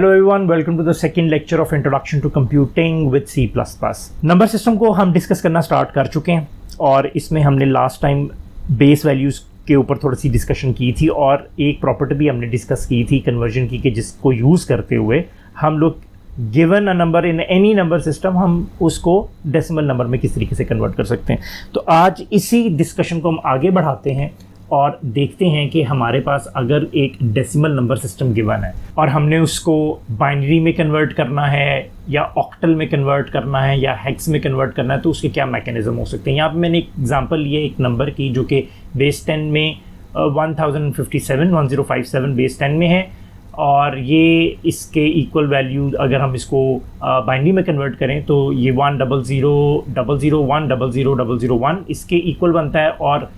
Hello everyone, welcome to the second lecture of introduction to computing with C plus plus. Number system को हम discuss करना start कर चुके हैं और इसमें हमने लास्ट टाइम बेस वैल्यूज़ के ऊपर थोड़ी सी डिस्कशन की थी और एक प्रॉपर्टी भी हमने डिस्कस की थी कन्वर्जन की कि जिसको यूज़ करते हुए हम लोग given a number in any number system हम उसको डेसिमल नंबर में किस तरीके से कन्वर्ट कर सकते हैं। तो आज इसी डिस्कशन को हम आगे बढ़ाते हैं और देखते हैं कि हमारे पास अगर एक डेसिमल नंबर सिस्टम गिवन है और हमने उसको बाइनरी में कन्वर्ट करना है या ऑक्टल में कन्वर्ट करना है या हेक्स में कन्वर्ट करना है तो उसके क्या मैकेनिज्म हो सकते हैं। यहाँ पे मैंने एक एग्जांपल लिया एक नंबर की जो कि बेस 10 में 1057 बेस 10 में है और ये इसके इक्वल वैल्यू अगर हम इसको बाइनरी में कन्वर्ट करें तो ये 1000010010001 इसके इक्वल बनता है और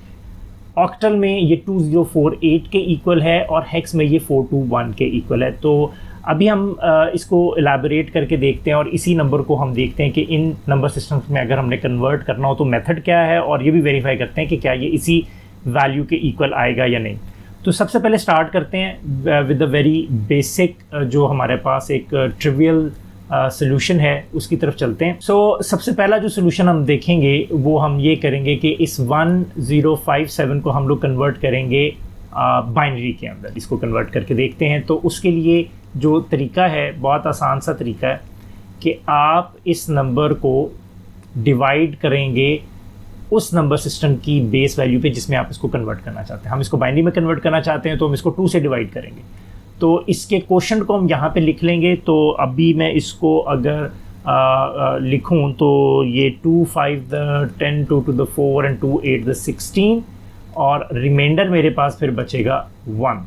ऑक्टल में ये 2048 के इक्वल है और हेक्स में ये 421 के इक्वल है। तो अभी हम इसको एलैबोरेट करके देखते हैं और इसी नंबर को हम देखते हैं कि इन नंबर सिस्टम्स में अगर हमने कन्वर्ट करना हो तो मेथड क्या है और ये भी वेरीफाई करते हैं कि क्या ये इसी वैल्यू के इक्वल आएगा या नहीं। तो सबसे पहले स्टार्ट करते हैं विद द वेरी बेसिक जो हमारे पास एक ट्रिवियल सोल्यूशन है उसकी तरफ चलते हैं। सबसे पहला जो सोल्यूशन हम देखेंगे वो हम ये करेंगे कि इस 1057 को हम लोग कन्वर्ट करेंगे बाइनरी के अंदर, इसको कन्वर्ट करके देखते हैं। तो उसके लिए जो तरीका है बहुत आसान सा तरीका है कि आप इस नंबर को डिवाइड करेंगे उस नंबर सिस्टम की बेस वैल्यू पे जिसमें आप इसको कन्वर्ट करना चाहते हैं। हम इसको बाइनरी में कन्वर्ट करना चाहते हैं तो हम इसको 2 से डिवाइड करेंगे। तो इसके क्वोशंट को हम यहाँ पे लिख लेंगे। तो अभी मैं इसको अगर लिखूँ तो ये 2 5 10 2 to the 4 and 2 8 the 16 और रिमाइंडर मेरे पास फिर बचेगा 1।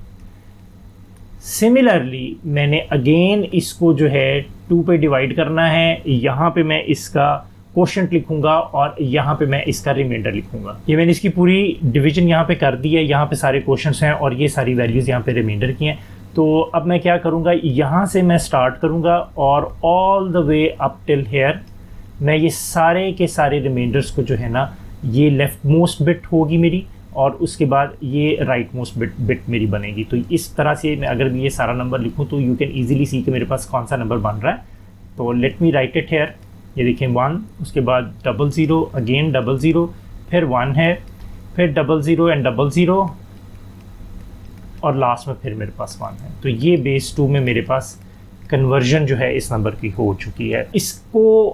सिमिलरली मैंने अगेन इसको जो है 2 पे डिवाइड करना है, यहाँ पे मैं इसका क्वोशंट लिखूंगा और यहाँ पे मैं इसका रिमाइंडर लिखूंगा। ये मैंने इसकी पूरी डिवीजन यहाँ पे कर दी है, यहाँ पे सारे क्वोशंट्स हैं और ये सारी वैल्यूज़ यहाँ पे रिमाइंडर की हैं। तो अब मैं क्या करूँगा, यहाँ से मैं स्टार्ट करूँगा और all the way up till here मैं ये सारे के सारे रिमाइंडर्स को जो है ना ये लेफ़्ट मोस्ट बिट होगी मेरी और उसके बाद ये राइट मोस्ट बिट मेरी बनेगी। तो इस तरह से मैं अगर ये सारा नंबर लिखूँ तो यू कैन ईजिली सी कि मेरे पास कौन सा नंबर बन रहा है। तो let me right it here. ये देखें 1, उसके बाद 00 अगेन 00 फिर 1 है फिर 00 एंड 00 और लास्ट में फिर मेरे पास 1 है। तो ये बेस 2 में मेरे पास कन्वर्जन जो है इस नंबर की हो चुकी है। इसको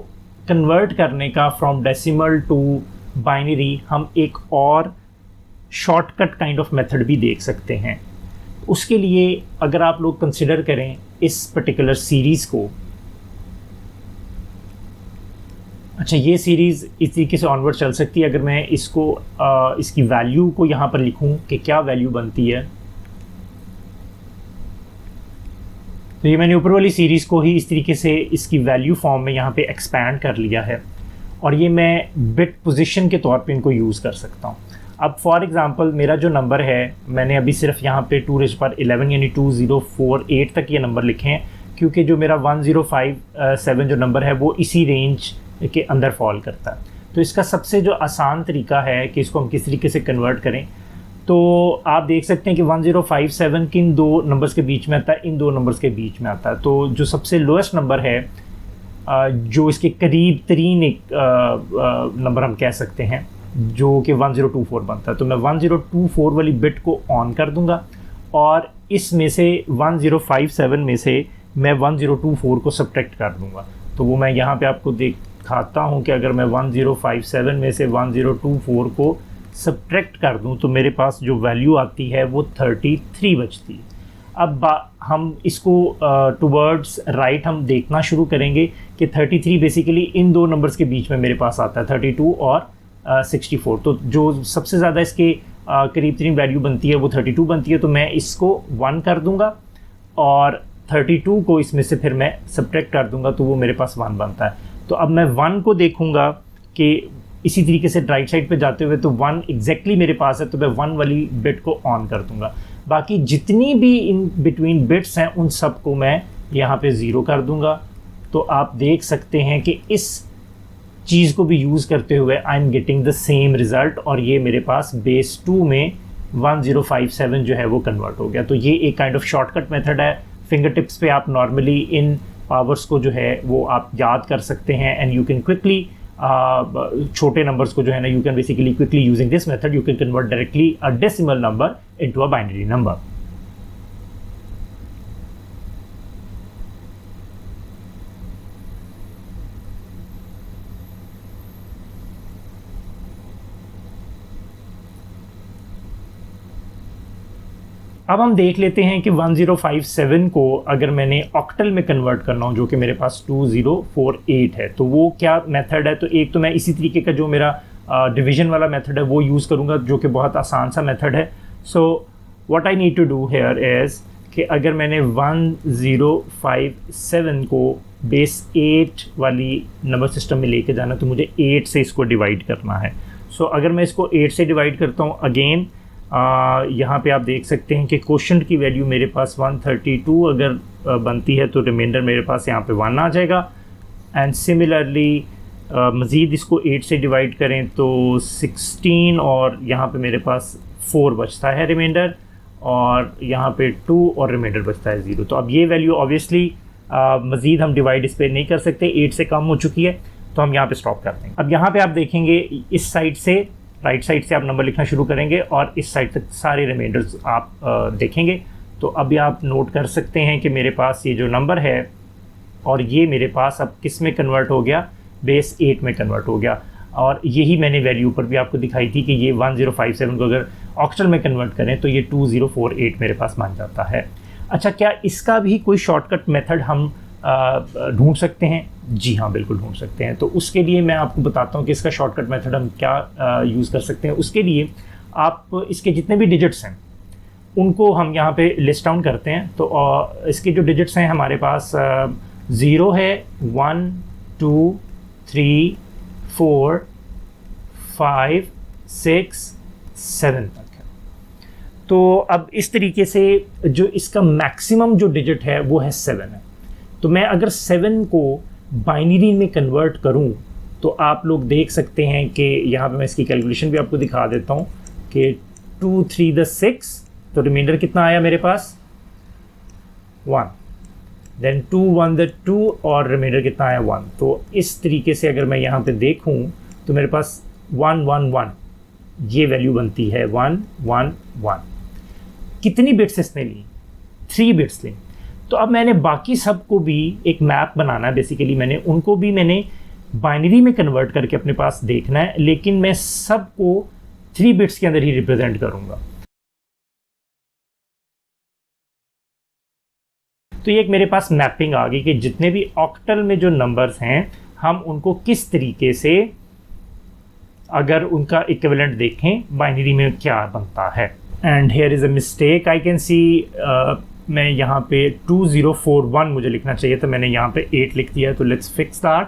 कन्वर्ट करने का फ्रॉम डेसिमल टू बाइनरी हम एक और शॉर्टकट काइंड ऑफ मेथड भी देख सकते हैं। उसके लिए अगर आप लोग कंसिडर करें इस पर्टिकुलर सीरीज़ को, अच्छा ये सीरीज़ इस तरीके से ऑनवर्ड चल सकती है। अगर मैं इसको इसकी वैल्यू को यहाँ पर लिखूँ कि क्या वैल्यू बनती है, तो ये मैंने ऊपर वाली सीरीज़ को ही इस तरीके से इसकी वैल्यू फॉर्म में यहाँ पे एक्सपैंड कर लिया है और ये मैं बिट पोजीशन के तौर पे इनको यूज़ कर सकता हूँ। अब फॉर एग्जांपल मेरा जो नंबर है मैंने अभी सिर्फ यहाँ पे 2⁻11 यानी 2048 तक ये नंबर लिखे हैं क्योंकि जो मेरा 1057 जो नंबर है वो इसी रेंज के अंदर फॉल करता है। तो इसका सबसे जो आसान तरीका है कि इसको हम किस तरीके से कन्वर्ट करें, तो आप देख सकते हैं कि 1057 किन दो नंबर्स के बीच में आता है, इन दो नंबर्स के बीच में आता है। तो जो सबसे लोएस्ट नंबर है जो इसके करीब तरीन एक नंबर हम कह सकते हैं जो कि 1024 बनता है। तो मैं 1024 वाली बिट को ऑन कर दूंगा और इसमें से 1057 में से मैं 1024 को सब्ट्रैक्ट कर दूंगा। तो वो मैं यहाँ पे आपको दिखाता हूँ कि अगर मैं 1057 में से 1024 को सब्ट्रैक्ट कर दूं तो मेरे पास जो वैल्यू आती है वो 33 बचती है। अब हम इसको टुवर्ड्स राइट हम देखना शुरू करेंगे कि 33 बेसिकली इन दो नंबर्स के बीच में मेरे पास आता है 32 और 64। तो जो सबसे ज़्यादा इसके करीब तरीन वैल्यू बनती है वो 32 बनती है। तो मैं इसको 1 कर दूंगा और 32 को इसमें से फिर मैं सब्ट्रैक्ट कर दूंगा तो वो मेरे पास 1 बनता है। तो अब मैं 1 को देखूंगा कि इसी तरीके से राइट साइड पे जाते हुए तो 1 एग्जैक्टली मेरे पास है तो मैं 1 वाली बिट को ऑन कर दूंगा। बाकी जितनी भी इन बिटवीन बिट्स हैं उन सब को मैं यहाँ पे 0 कर दूंगा। तो आप देख सकते हैं कि इस चीज़ को भी यूज़ करते हुए I am getting the same result और ये मेरे पास बेस 2 में 1057 जो है वो कन्वर्ट हो गया। तो ये एक काइंड ऑफ शॉर्टकट मेथड है फिंगर टिप्स पे आप नॉर्मली इन पावर्स को जो है वो आप याद कर सकते हैं एंड यू कैन क्विकली छोटे नंबर्स को जो है ना you can basically quickly using this method you can convert directly a decimal number into a binary number. अब हम देख लेते हैं कि 1057 को अगर मैंने ऑक्टल में कन्वर्ट करना हो जो कि मेरे पास 2048 है तो वो क्या मेथड है. तो एक तो मैं इसी तरीके का जो मेरा डिवीजन वाला मेथड है वो यूज़ करूँगा जो कि बहुत आसान सा मेथड है. So what I need to do here is कि अगर मैंने 1057 को बेस 8 वाली नंबर सिस्टम में लेके जाना तो मुझे 8 से इसको डिवाइड करना है. सो अगर मैं इसको 8 से डिवाइड करता हूँ अगेन यहाँ पे आप देख सकते हैं कि क्वोशंट की वैल्यू मेरे पास 132 अगर बनती है तो रिमाइंडर मेरे पास यहाँ पे 1 आ जाएगा. एंड सिमिलरली मज़ीद इसको 8 से डिवाइड करें तो 16 और यहाँ पे मेरे पास 4 बचता है रिमाइंडर और यहाँ पे 2 और रिमाइंडर बचता है 0. तो अब ये वैल्यू ऑब्वियसली मज़ीद हम डिवाइड इस पर नहीं कर सकते, 8 से कम हो चुकी है तो हम यहाँ पे स्टॉप कर देंगे. अब यहाँ पे आप देखेंगे इस साइड से राइट साइड से आप नंबर लिखना शुरू करेंगे और इस साइड तक सारे रिमाइंडर्स आप देखेंगे. तो अभी आप नोट कर सकते हैं कि मेरे पास ये जो नंबर है और ये मेरे पास अब किस में कन्वर्ट हो गया, बेस 8 में कन्वर्ट हो गया. और यही मैंने वैल्यू पर भी आपको दिखाई थी कि ये 1057 को अगर ऑक्टल में कन्वर्ट करें तो ये 2048 मेरे पास बन जाता है. अच्छा, क्या इसका भी कोई शॉर्टकट मेथड हम ढूंढ सकते हैं? जी हाँ, बिल्कुल ढूंढ सकते हैं. तो उसके लिए मैं आपको बताता हूँ कि इसका शॉर्टकट मेथड हम क्या यूज़ कर सकते हैं. उसके लिए आप इसके जितने भी डिजिट्स हैं उनको हम यहाँ पे लिस्ट डाउन करते हैं. तो इसके जो डिजिट्स हैं हमारे पास 0 है, 1 2 3 4 5 6 7 तक है. तो अब इस तरीके से जो इसका मैक्सिमम जो डिजिट है वो है 7 है. तो मैं अगर 7 को बाइनरी में कन्वर्ट करूं तो आप लोग देख सकते हैं कि यहाँ पे मैं इसकी कैलकुलेशन भी आपको दिखा देता हूँ कि 2 3 द 6 तो रिमाइंडर कितना आया मेरे पास 1, देन 2 1 द 2 और रिमाइंडर कितना आया 1. तो इस तरीके से अगर मैं यहाँ पे देखूँ तो मेरे पास 1 1 1 ये वैल्यू बनती है 1 1 1. कितनी बिट्स इसने ली? 3 बिट्स ली. तो अब मैंने बाकी सब को भी एक मैप बनाना है. बेसिकली उनको भी मैंने बाइनरी में कन्वर्ट करके अपने पास देखना है, लेकिन मैं सबको 3 बिट्स के अंदर ही रिप्रेजेंट करूंगा. तो ये एक मेरे पास मैपिंग आ गई कि जितने भी ऑक्टल में जो नंबर्स हैं हम उनको किस तरीके से अगर उनका इक्विवेलेंट देखें बाइनरी में क्या बनता है. And here is a mistake I can see. मैं यहाँ पे 2041 मुझे लिखना चाहिए था, मैंने यहाँ पे 8 लिख दिया है. तो let's fix that.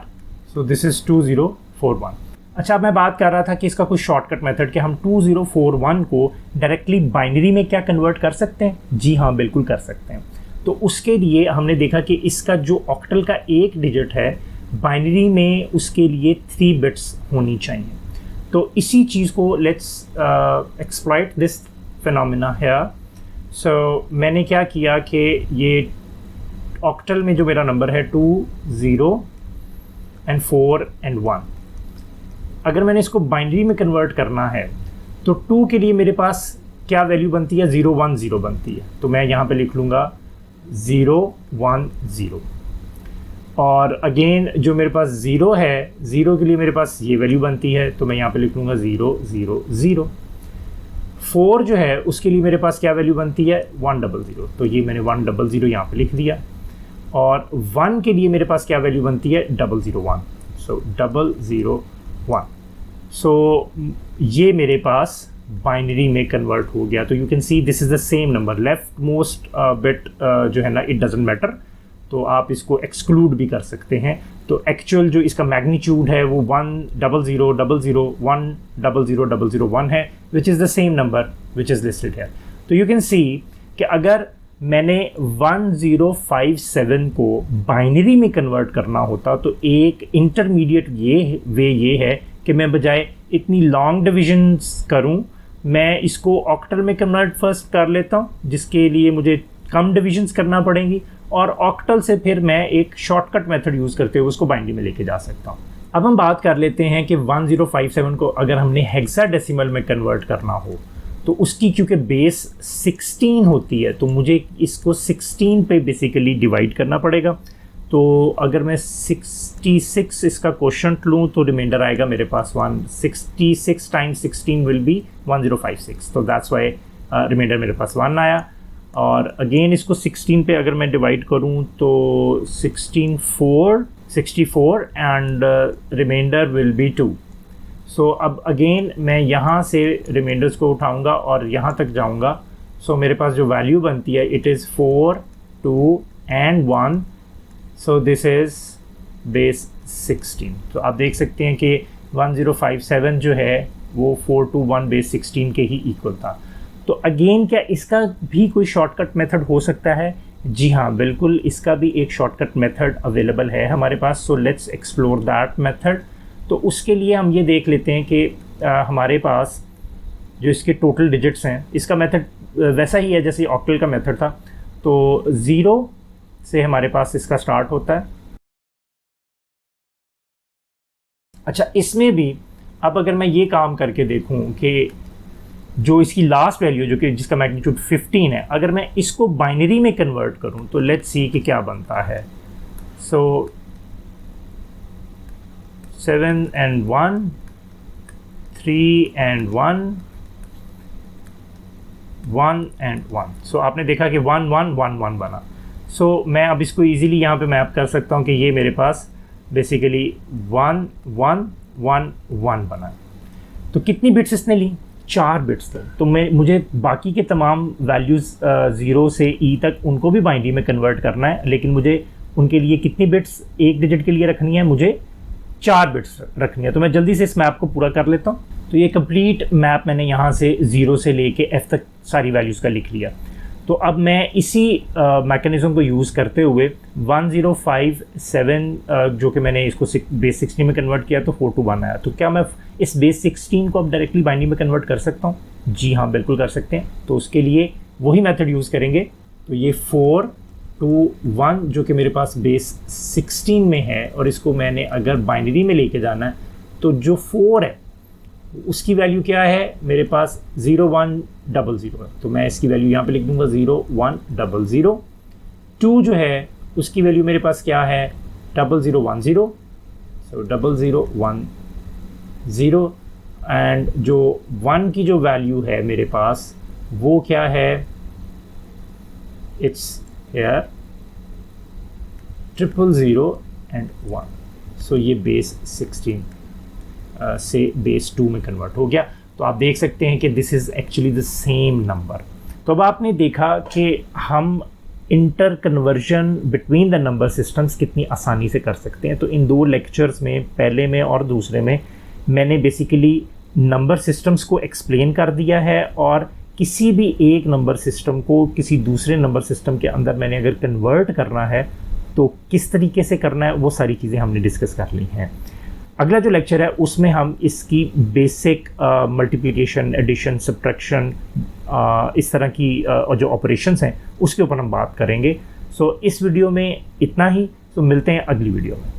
So this is 2041. अच्छा, मैं बात कर रहा था कि इसका कुछ शॉर्टकट मेथड कि हम 2041 को डायरेक्टली बाइनरी में क्या कन्वर्ट कर सकते हैं. जी हाँ, बिल्कुल कर सकते हैं. तो उसके लिए हमने देखा कि इसका जो ऑक्टल का एक डिजिट है बाइनरी में उसके लिए 3 बिट्स होनी चाहिए. तो इसी चीज़ को लेट्स एक्सप्लॉइट दिस फिनोमेना है. सो मैंने क्या किया कि ये ऑक्टल में जो मेरा नंबर है 2 0 and 4 and 1, अगर मैंने इसको बाइनरी में कन्वर्ट करना है तो 2 के लिए मेरे पास क्या वैल्यू बनती है? 0 1 0 बनती है. तो मैं यहाँ पे लिख लूँगा 0 1 0. और अगेन जो मेरे पास 0 है, 0 के लिए मेरे पास ये वैल्यू बनती है तो मैं यहाँ पे लिख लूँगा 0 0 0. 4 जो है उसके लिए मेरे पास क्या वैल्यू बनती है? 1 0 0. तो ये मैंने 1 0 0 यहाँ पे लिख दिया. और 1 के लिए मेरे पास क्या वैल्यू बनती है? 0 0 1. सो 0 0 1. सो ये मेरे पास बाइनरी में कन्वर्ट हो गया. तो you can see this is the same number. Left most bit जो है ना इट डजेंट मैटर, तो आप इसको एक्सक्लूड भी कर सकते हैं. तो एक्चुअल जो इसका मैग्नीट्यूड है वो 1 0 0 0 0 1 0 0 0 0 1 है, which is the same number which is listed है. तो यू कैन सी कि अगर मैंने 1057 को बाइनरी में कन्वर्ट करना होता तो एक इंटरमीडिएट ये है कि मैं बजाय इतनी लॉन्ग डिविजन्स करूं मैं इसको ऑक्टल में कन्वर्ट फर्स्ट कर लेता हूं, जिसके लिए मुझे कम डिविजन्स करना पड़ेंगी, और ऑक्टल से फिर मैं एक शॉर्टकट मेथड यूज़ करते हुए उसको बाइनरी में लेके जा सकता हूँ। अब हम बात कर लेते हैं कि 1057 को अगर हमने हेक्साडेसिमल में कन्वर्ट करना हो तो उसकी क्योंकि बेस 16 होती है तो मुझे इसको 16 पे बेसिकली डिवाइड करना पड़ेगा। तो अगर मैं 66 इसका क्वोशंट लूँ तो रिमाइंडर आएगा मेरे पास 166 टाइम्स 16 विल बी 1056, तो दैट्स वाई रिमाइंडर मेरे पास 1 आया। और अगेन इसको 16 पे अगर मैं डिवाइड करूँ तो 64 एंड रिमाइंडर विल बी 2। सो अब अगेन मैं यहाँ से रिमाइंडर्स को उठाऊँगा और यहाँ तक जाऊँगा। सो मेरे पास जो वैल्यू बनती है it is 4, 2 and 1। So this is base 16। तो आप देख सकते हैं कि 1057 जो है वो 4 to 1 बेस 16 के ही इक्वल था। तो अगेन क्या इसका भी कोई शॉर्टकट मेथड हो सकता है? जी हाँ, बिल्कुल, इसका भी एक शॉर्टकट मेथड अवेलेबल है हमारे पास। So let's explore that method. तो उसके लिए हम ये देख लेते हैं कि हमारे पास जो इसके टोटल डिजिट्स हैं, इसका मेथड वैसा ही है जैसे ऑक्टल का मेथड था। तो 0 से हमारे पास इसका स्टार्ट होता है। अच्छा, इसमें भी अब अगर मैं ये काम करके देखूं कि जो इसकी लास्ट वैल्यू जो कि जिसका मैग्नीट्यूड 15 है, अगर मैं इसको बाइनरी में कन्वर्ट करूं तो लेट्स सी कि क्या बनता है। सो 7 and 1, 3 and 1, 1 and 1। सो आपने देखा कि 1 1 1 1 बना। सो मैं अब इसको इजीली यहाँ पे मैप कर सकता हूँ कि ये मेरे पास बेसिकली 1 1 1 1 बना। तो कितनी बिट्स इसने ली? 4 बिट्स थे। तो मुझे बाकी के तमाम वैल्यूज़ 0 से ई तक उनको भी बाइनरी में कन्वर्ट करना है, लेकिन मुझे उनके लिए कितनी बिट्स एक डिजिट के लिए रखनी है? मुझे 4 बिट्स रखनी है। तो मैं जल्दी से इस मैप को पूरा कर लेता हूँ। तो ये कंप्लीट मैप मैंने यहाँ से 0 से लेके f तक सारी वैल्यूज़ का लिख लिया। तो अब मैं इसी मैकेनिज़्म को यूज़ करते हुए 1057 जो कि मैंने इसको बेस 16 में कन्वर्ट किया तो 4 to 1 आया। तो क्या मैं इस बेस 16 को अब डायरेक्टली बाइनरी में कन्वर्ट कर सकता हूँ? जी हाँ, बिल्कुल कर सकते हैं। तो उसके लिए वही मेथड यूज़ करेंगे। तो ये 4 to 1 जो कि मेरे पास बेस 16 में है, और इसको मैंने अगर बाइनरी में लेके जाना है तो जो 4 है उसकी वैल्यू क्या है? मेरे पास 0 1 0 0 है। तो मैं इसकी वैल्यू यहाँ पे लिख दूंगा 0 1 0 0। 2 जो है उसकी वैल्यू मेरे पास क्या है? 0 0 1 0। सो 0 0 1 0। एंड जो 1 की जो वैल्यू है मेरे पास वो क्या है? It's hair 0 0 and 1। सो ये बेस 16 से बेस 2 में कन्वर्ट हो गया। तो आप देख सकते हैं कि this is actually the same number. तो अब आपने देखा कि हम inter conversion between the number systems कितनी आसानी से कर सकते हैं। तो इन 2 लेक्चर्स में, पहले में और दूसरे में, मैंने बेसिकली नंबर सिस्टम्स को एक्सप्लेन कर दिया है, और किसी भी एक नंबर सिस्टम को किसी दूसरे नंबर सिस्टम के अंदर मैंने अगर कन्वर्ट करना है तो किस तरीके से करना है, वो सारी चीज़ें हमने डिस्कस कर ली हैं। अगला जो लेक्चर है उसमें हम इसकी बेसिक मल्टीप्लिकेशन, एडिशन, सब्ट्रैक्शन, इस तरह की जो ऑपरेशंस हैं उसके ऊपर हम बात करेंगे। सो इस वीडियो में इतना ही। तो मिलते हैं अगली वीडियो में।